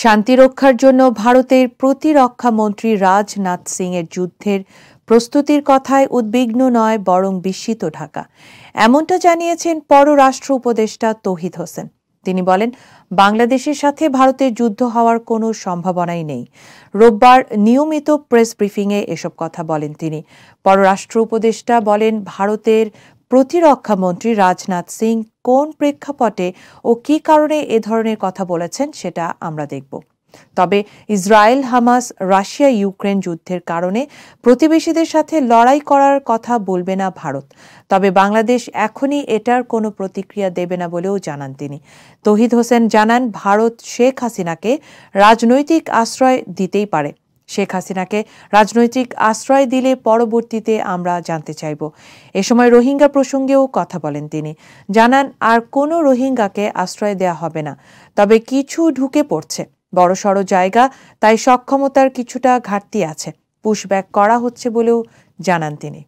শান্তি রক্ষার জন্য ভারতের প্রতিরক্ষা মন্ত্রী রাজনাথ সিং এর যুদ্ধের প্রস্তুতির কথায় উদ্বিগ্ন নয় বরং বিস্মিত ঢাকা। এমনটা জানিয়েছেন পররাষ্ট্র উপদেষ্টা তৌহিদ হোসেন। তিনি বলেন, বাংলাদেশের সাথে ভারতের যুদ্ধ হওয়ার কোনো সম্ভাবনাই নেই। রোববার নিয়মিত প্রেস ব্রিফিংয়ে এসব কথা বলেন তিনি। পররাষ্ট্র উপদেষ্টা বলেন, ভারতের প্রতিরক্ষা মন্ত্রী রাজনাথ সিং কোন প্রেক্ষাপটে ও কী কারণে এ ধরনের কথা বলেছেন সেটা আমরা দেখব। তবে ইসরায়েল, হামাস, রাশিয়া ইউক্রেন যুদ্ধের কারণে প্রতিবেশীদের সাথে লড়াই করার কথা বলবে না ভারত। তবে বাংলাদেশ এখনই এটার কোনো প্রতিক্রিয়া দেবে না বলেও জানান তিনি। তৌহিদ হোসেন জানান, ভারত শেখ হাসিনাকে রাজনৈতিক আশ্রয় দিতেই পারে। শেখ হাসিনাকে রাজনৈতিক আশ্রয় দিলে পরবর্তীতে আমরা জানতে চাইব। এ সময় রোহিঙ্গা প্রসঙ্গেও কথা বলেন তিনি। জানান, আর কোনো রোহিঙ্গাকে আশ্রয় দেয়া হবে না, তবে কিছু ঢুকে পড়ছে বড়সড় জায়গা, তাই সক্ষমতার কিছুটা ঘাটতি আছে। পুশব্যাক করা হচ্ছে বলেও জানান তিনি।